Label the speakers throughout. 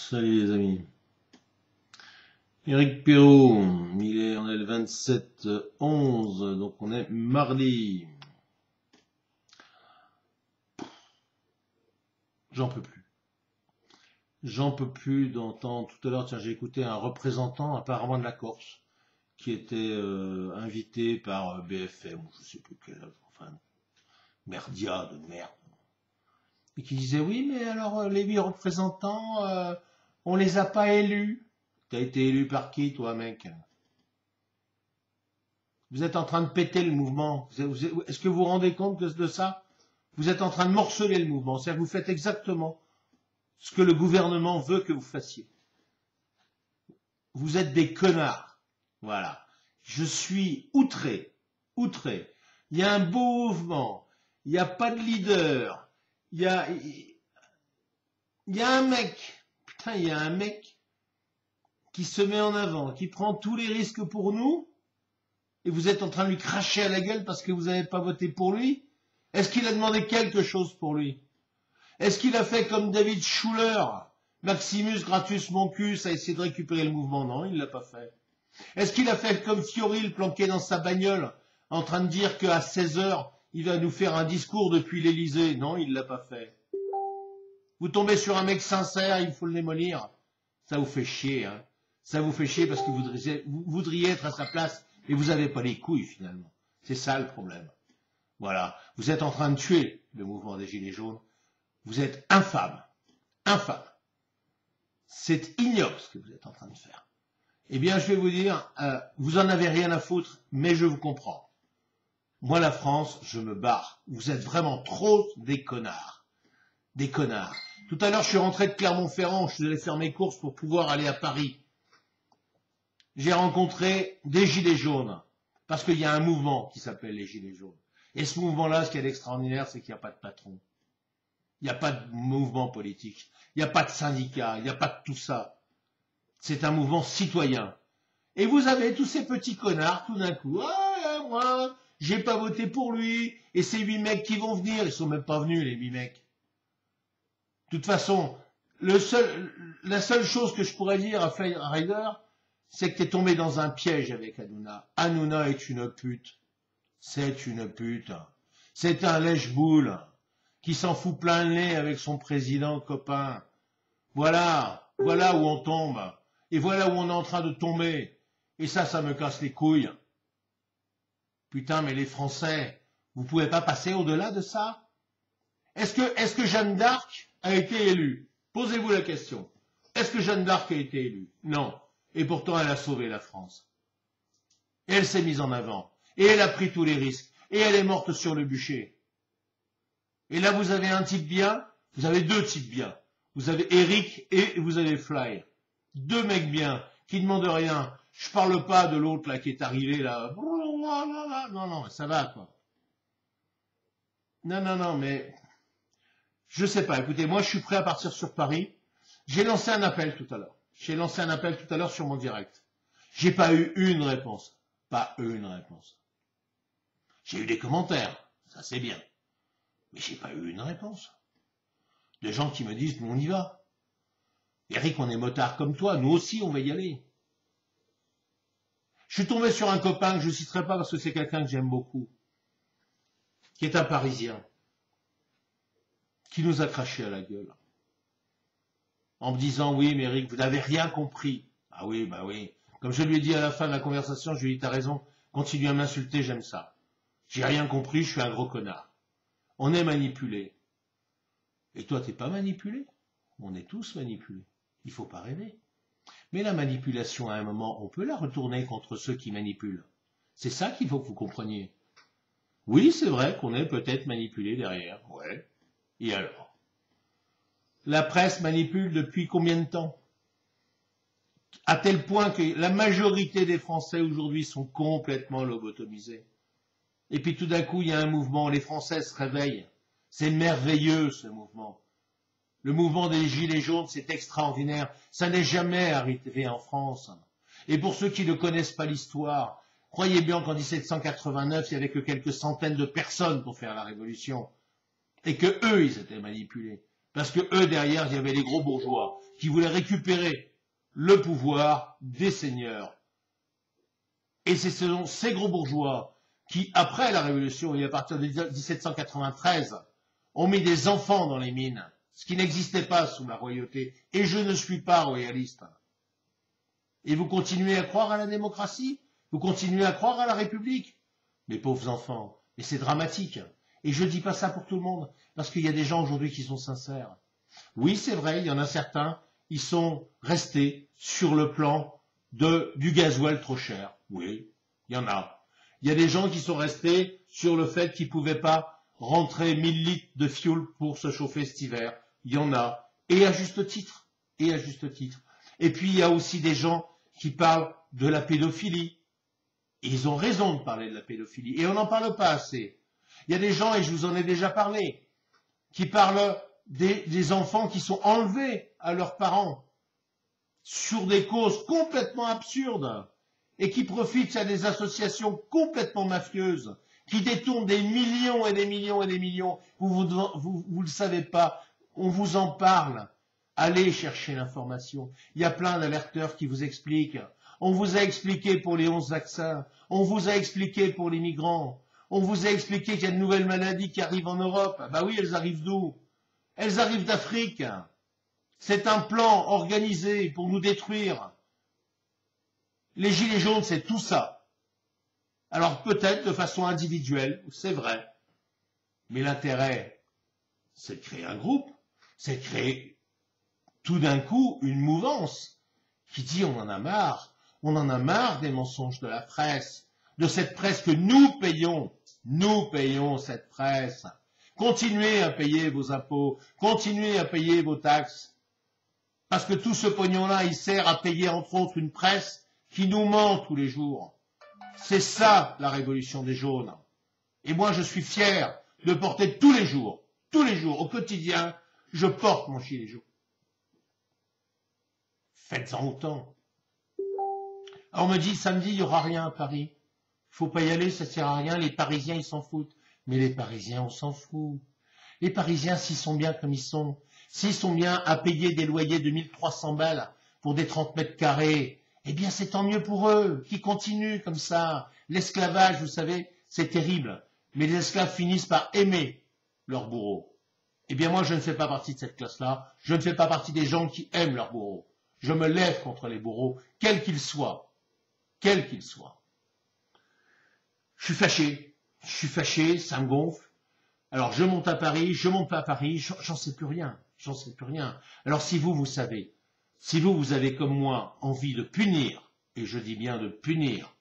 Speaker 1: Salut les amis. Eric Perrault, on est le 27-11, donc on est mardi. J'en peux plus. J'en peux plus d'entendre. Tout à l'heure, tiens, j'ai écouté un représentant apparemment de la Corse qui était invité par BFM, ou je sais plus quel, enfin, merdia de merde. Et qui disait, oui, mais alors les 8 représentants, on les a pas élus. T'as été élu par qui, toi, mec? Vous êtes en train de péter le mouvement. Est-ce que vous vous rendez compte de ça? Vous êtes en train de morceler le mouvement. C'est-à-dire que vous faites exactement ce que le gouvernement veut que vous fassiez. Vous êtes des connards. Voilà. Je suis outré. Outré. Il y a un beau mouvement. Il n'y a pas de leader. Il y a un mec. Putain, il y a un mec qui se met en avant, qui prend tous les risques pour nous, et vous êtes en train de lui cracher à la gueule parce que vous n'avez pas voté pour lui? Est-ce qu'il a demandé quelque chose pour lui? Est-ce qu'il a fait comme David Schuller, Maximus Gratus Moncus, a essayé de récupérer le mouvement? Non, il ne l'a pas fait. Est-ce qu'il a fait comme Fioril, planqué dans sa bagnole, en train de dire qu'à 16h, il va nous faire un discours depuis l'Élysée? Non, il ne l'a pas fait. Vous tombez sur un mec sincère, il faut le démolir. Ça vous fait chier, hein. Ça vous fait chier parce que vous voudriez être à sa place et vous n'avez pas les couilles finalement. C'est ça le problème. Voilà. Vous êtes en train de tuer le mouvement des Gilets jaunes. Vous êtes infâme. Infâme. C'est ignoble ce que vous êtes en train de faire. Eh bien, je vais vous dire, vous en avez rien à foutre, mais je vous comprends. Moi, la France, je me barre. Vous êtes vraiment trop des connards. Des connards. Tout à l'heure, je suis rentré de Clermont-Ferrand, je suis allé faire mes courses pour pouvoir aller à Paris. J'ai rencontré des Gilets jaunes, parce qu'il y a un mouvement qui s'appelle les Gilets jaunes. Et ce mouvement-là, ce qui est extraordinaire, c'est qu'il n'y a pas de patron. Il n'y a pas de mouvement politique. Il n'y a pas de syndicat. Il n'y a pas de tout ça. C'est un mouvement citoyen. Et vous avez tous ces petits connards, tout d'un coup. Ah, moi, j'ai pas voté pour lui. Et ces 8 mecs qui vont venir, ils sont même pas venus, les 8 mecs. De toute façon, la seule chose que je pourrais dire à Flynn Rider, c'est que tu es tombé dans un piège avec Hanouna. Hanouna est une pute. C'est une pute. C'est un lèche-boule qui s'en fout plein le nez avec son président copain. Voilà. Voilà où on tombe. Et voilà où on est en train de tomber. Et ça me casse les couilles. Putain, mais les Français, vous pouvez pas passer au-delà de ça? Est-ce que Jeanne d'Arc a été élue? Posez-vous la question. Est-ce que Jeanne d'Arc a été élue? Non. Et pourtant, elle a sauvé la France. Et elle s'est mise en avant. Et elle a pris tous les risques. Et elle est morte sur le bûcher. Et là, vous avez un type bien. Vous avez 2 types bien. Vous avez Eric et vous avez Fly. 2 mecs bien, qui demandent rien. Je parle pas de l'autre là qui est arrivé là. Non, non, ça va quoi. Non, mais je sais pas. Écoutez, moi, je suis prêt à partir sur Paris. J'ai lancé un appel tout à l'heure. J'ai lancé un appel tout à l'heure sur mon direct. J'ai pas eu une réponse. Pas une réponse. J'ai eu des commentaires. Ça, c'est bien. Mais j'ai pas eu une réponse. De gens qui me disent, nous, on y va. Eric, on est motard comme toi. Nous aussi, on va y aller. Je suis tombé sur un copain que je citerai pas parce que c'est quelqu'un que j'aime beaucoup. Qui est un Parisien. Qui nous a craché à la gueule. En me disant, oui, mais Eric, vous n'avez rien compris. Ah oui, bah oui. Comme je lui ai dit à la fin de la conversation, je lui ai dit, t'as raison, continue à m'insulter, j'aime ça. J'ai rien compris, je suis un gros connard. On est manipulé. Et toi, t'es pas manipulé? On est tous manipulés. Il faut pas rêver. Mais la manipulation, à un moment, on peut la retourner contre ceux qui manipulent. C'est ça qu'il faut que vous compreniez. Oui, c'est vrai qu'on est peut-être manipulé derrière. Ouais. Et alors? La presse manipule depuis combien de temps? À tel point que la majorité des Français aujourd'hui sont complètement lobotomisés. Et puis tout d'un coup, il y a un mouvement, les Français se réveillent. C'est merveilleux ce mouvement. Le mouvement des Gilets jaunes, c'est extraordinaire. Ça n'est jamais arrivé en France. Et pour ceux qui ne connaissent pas l'histoire, croyez bien qu'en 1789, il n'y avait que quelques centaines de personnes pour faire la révolution. Et que eux, ils étaient manipulés. Parce que eux, derrière, il y avait les gros bourgeois qui voulaient récupérer le pouvoir des seigneurs. Et c'est ces gros bourgeois qui, après la Révolution, et à partir de 1793, ont mis des enfants dans les mines, ce qui n'existait pas sous la royauté. Et je ne suis pas royaliste. Et vous continuez à croire à la démocratie? Vous continuez à croire à la République? Mes pauvres enfants, mais c'est dramatique. Et je ne dis pas ça pour tout le monde, parce qu'il y a des gens aujourd'hui qui sont sincères. Oui, c'est vrai, il y en a certains, ils sont restés sur le plan du gasoil trop cher. Oui, il y en a. Il y a des gens qui sont restés sur le fait qu'ils ne pouvaient pas rentrer 1000 litres de fioul pour se chauffer cet hiver. Il y en a. Et à juste titre. Et à juste titre. Et puis, il y a aussi des gens qui parlent de la pédophilie. Et ils ont raison de parler de la pédophilie. Et on n'en parle pas assez. Il y a des gens, et je vous en ai déjà parlé, qui parlent des enfants qui sont enlevés à leurs parents sur des causes complètement absurdes et qui profitent à des associations complètement mafieuses qui détournent des millions et des millions et des millions. Vous le savez pas, on vous en parle. Allez chercher l'information. Il y a plein d'alerteurs qui vous expliquent. On vous a expliqué pour les 11 vaccins. On vous a expliqué pour les migrants. On vous a expliqué qu'il y a de nouvelles maladies qui arrivent en Europe. Bah oui, elles arrivent d'où? Elles arrivent d'Afrique. C'est un plan organisé pour nous détruire. Les gilets jaunes, c'est tout ça. Alors peut-être de façon individuelle, c'est vrai. Mais l'intérêt, c'est de créer un groupe. C'est de créer tout d'un coup une mouvance qui dit on en a marre. On en a marre des mensonges de la presse, de cette presse que nous payons cette presse. Continuez à payer vos impôts, continuez à payer vos taxes, parce que tout ce pognon-là, il sert à payer entre autres une presse qui nous ment tous les jours. C'est ça la révolution des jaunes. Et moi je suis fier de porter tous les jours, au quotidien, je porte mon gilet jaune. Faites-en autant. Alors on me dit, samedi, il n'y aura rien à Paris. Il faut pas y aller, ça sert à rien, les Parisiens, ils s'en foutent. Mais les Parisiens, on s'en fout. Les Parisiens, s'ils sont bien comme ils sont, s'ils sont bien à payer des loyers de 1300 balles pour des 30 mètres carrés, eh bien c'est tant mieux pour eux, qui continuent comme ça. L'esclavage, vous savez, c'est terrible. Mais les esclaves finissent par aimer leur bourreau. Eh bien moi, je ne fais pas partie de cette classe-là. Je ne fais pas partie des gens qui aiment leur bourreau. Je me lève contre les bourreaux, quels qu'ils soient. Quels qu'ils soient. Je suis fâché, ça me gonfle. Alors je monte à Paris, je monte pas à Paris, j'en sais plus rien, Alors si vous savez, si vous avez comme moi envie de punir, et je dis bien de punir,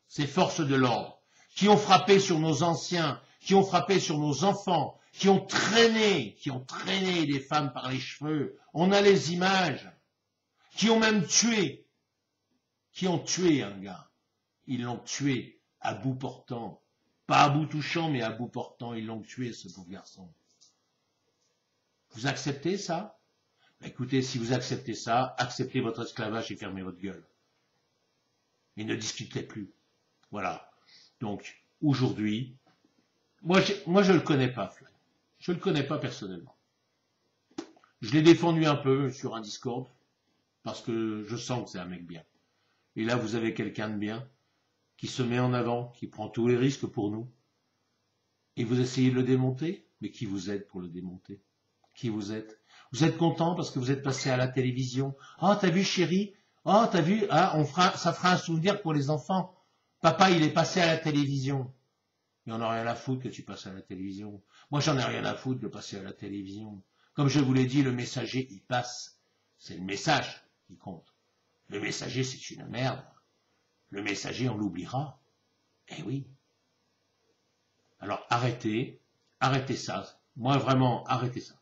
Speaker 1: ces forces de l'ordre, qui ont frappé sur nos anciens, qui ont frappé sur nos enfants, qui ont traîné des femmes par les cheveux, on a les images, qui ont même tué, un gars, ils l'ont tué à bout portant, pas à bout touchant, mais à bout portant, ils l'ont tué, ce pauvre garçon. Vous acceptez ça? Écoutez, si vous acceptez ça, acceptez votre esclavage et fermez votre gueule. Et ne discutez plus. Voilà. Donc, aujourd'hui, moi je le connais pas, Fly. Je le connais pas personnellement. Je l'ai défendu un peu sur un Discord, parce que je sens que c'est un mec bien. Et là, vous avez quelqu'un de bien, qui se met en avant, qui prend tous les risques pour nous, et vous essayez de le démonter, mais qui vous aide pour le démonter? Qui vous êtes? Vous êtes content parce que vous êtes passé à la télévision. Oh, t'as vu, chérie? Oh, t'as vu? Ah, ça fera un souvenir pour les enfants. Papa, il est passé à la télévision. Mais on n'a rien à foutre que tu passes à la télévision. Moi, j'en ai rien à foutre de passer à la télévision. Comme je vous l'ai dit, le messager, il passe. C'est le message qui compte. Le messager, c'est une merde. Le messager, on l'oubliera. Eh oui. Alors, arrêtez ça. Moi, vraiment, arrêtez ça.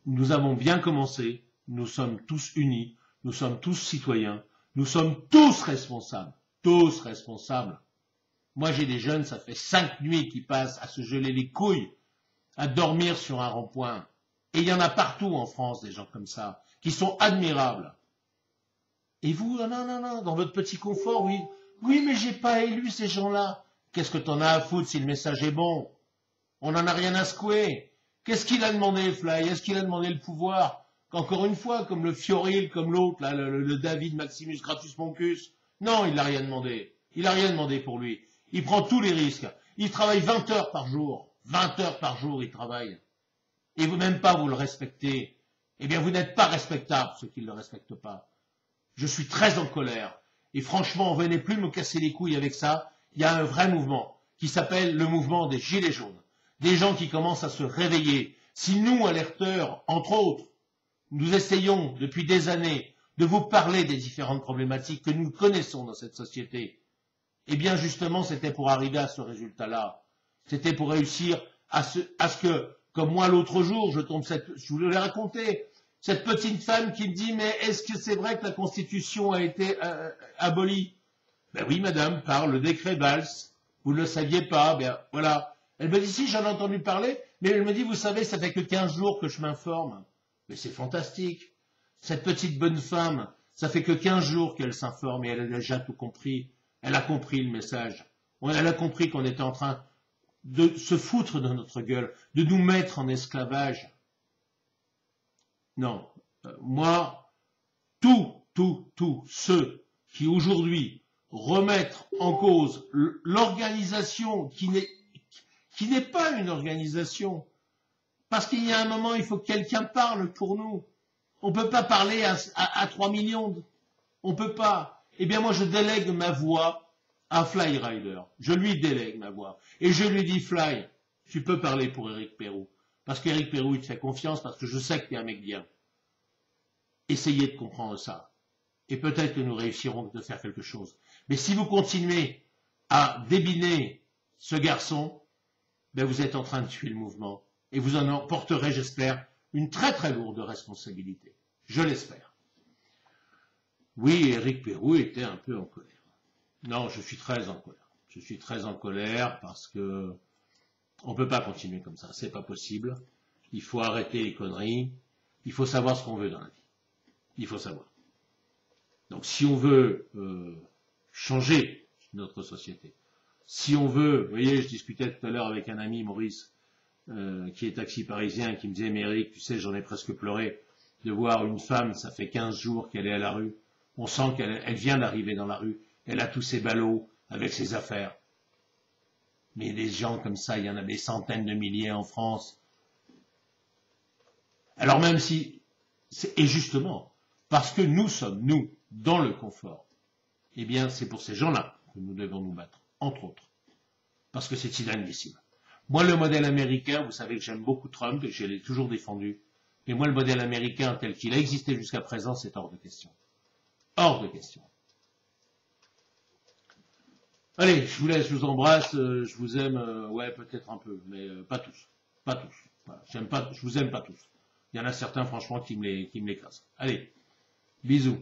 Speaker 1: Nous avons bien commencé, nous sommes tous unis, nous sommes tous citoyens, nous sommes tous responsables. Moi, j'ai des jeunes, ça fait 5 nuits qui passent à se geler les couilles, à dormir sur un rond-point. Et il y en a partout en France, des gens comme ça, qui sont admirables. Et vous, non, dans votre petit confort, oui. Oui, mais j'ai pas élu ces gens-là. Qu'est-ce que t'en as à foutre si le message est bon? On n'en a rien à secouer. Qu'est-ce qu'il a demandé, Fly? Est-ce qu'il a demandé le pouvoir? Encore une fois, comme le Fioril, comme l'autre, là, le David Maximus Gratus Moncus. Non, il n'a rien demandé. Il n'a rien demandé pour lui. Il prend tous les risques. Il travaille 20 heures par jour. 20 heures par jour, il travaille. Et vous, même pas, vous le respectez. Eh bien, vous n'êtes pas respectable, ceux qui ne le respectent pas. Je suis très en colère. Et franchement, venez plus me casser les couilles avec ça. Il y a un vrai mouvement qui s'appelle le mouvement des Gilets jaunes. Des gens qui commencent à se réveiller. Si nous, alerteurs, entre autres, nous essayons depuis des années de vous parler des différentes problématiques que nous connaissons dans cette société, eh bien justement c'était pour arriver à ce résultat-là. C'était pour réussir à ce que, comme moi l'autre jour, je vous l'ai raconté, cette petite femme qui me dit mais est-ce que c'est vrai que la Constitution a été abolie? Ben oui madame, par le décret Valls, vous ne le saviez pas, bien voilà. Elle me dit si j'en ai entendu parler, mais elle me dit vous savez ça fait que 15 jours que je m'informe. Mais c'est fantastique. Cette petite bonne femme, ça fait que 15 jours qu'elle s'informe et elle a déjà tout compris. Elle a compris le message. Elle a compris qu'on était en train de se foutre de notre gueule, de nous mettre en esclavage. Non, moi, tous ceux qui aujourd'hui remettent en cause l'organisation qui n'est pas une organisation, parce qu'il y a un moment, il faut que quelqu'un parle pour nous. On ne peut pas parler à 3 millions. On ne peut pas. Eh bien, moi, je délègue ma voix à Fly Rider. Je lui délègue ma voix. Et je lui dis, Fly, tu peux parler pour Éric Pérou. Parce qu'Éric Pérou, il te fait confiance, parce que je sais que tu es un mec bien. Essayez de comprendre ça. Et peut-être que nous réussirons de faire quelque chose. Mais si vous continuez à débiner ce garçon, ben vous êtes en train de tuer le mouvement. Et vous en porterez, j'espère, une très très lourde responsabilité. Je l'espère. Oui, Éric Pérou était un peu en colère. Non, je suis très en colère. Je suis très en colère parce que on ne peut pas continuer comme ça. C'est pas possible. Il faut arrêter les conneries. Il faut savoir ce qu'on veut dans la vie. Il faut savoir. Donc si on veut changer notre société, si on veut, vous voyez, je discutais tout à l'heure avec un ami, Maurice, qui est taxi parisien, qui me disait, mais Eric, tu sais, j'en ai presque pleuré de voir une femme, ça fait 15 jours qu'elle est à la rue. On sent qu'elle vient d'arriver dans la rue. Elle a tous ses ballots avec ses affaires. Mais des gens comme ça, il y en a des centaines de milliers en France. Alors même si, et justement, parce que nous sommes, nous, dans le confort, eh bien, c'est pour ces gens-là que nous devons nous battre, entre autres. Parce que c'est inadmissible. Moi, le modèle américain, vous savez que j'aime beaucoup Trump et je l'ai toujours défendu. Mais moi, le modèle américain tel qu'il a existé jusqu'à présent, c'est hors de question. Hors de question. Allez, je vous laisse, je vous embrasse, je vous aime, ouais, peut-être un peu, mais pas tous. Pas tous. Voilà, je vous aime pas tous. Il y en a certains, franchement, qui me l'écrasent. Allez, bisous.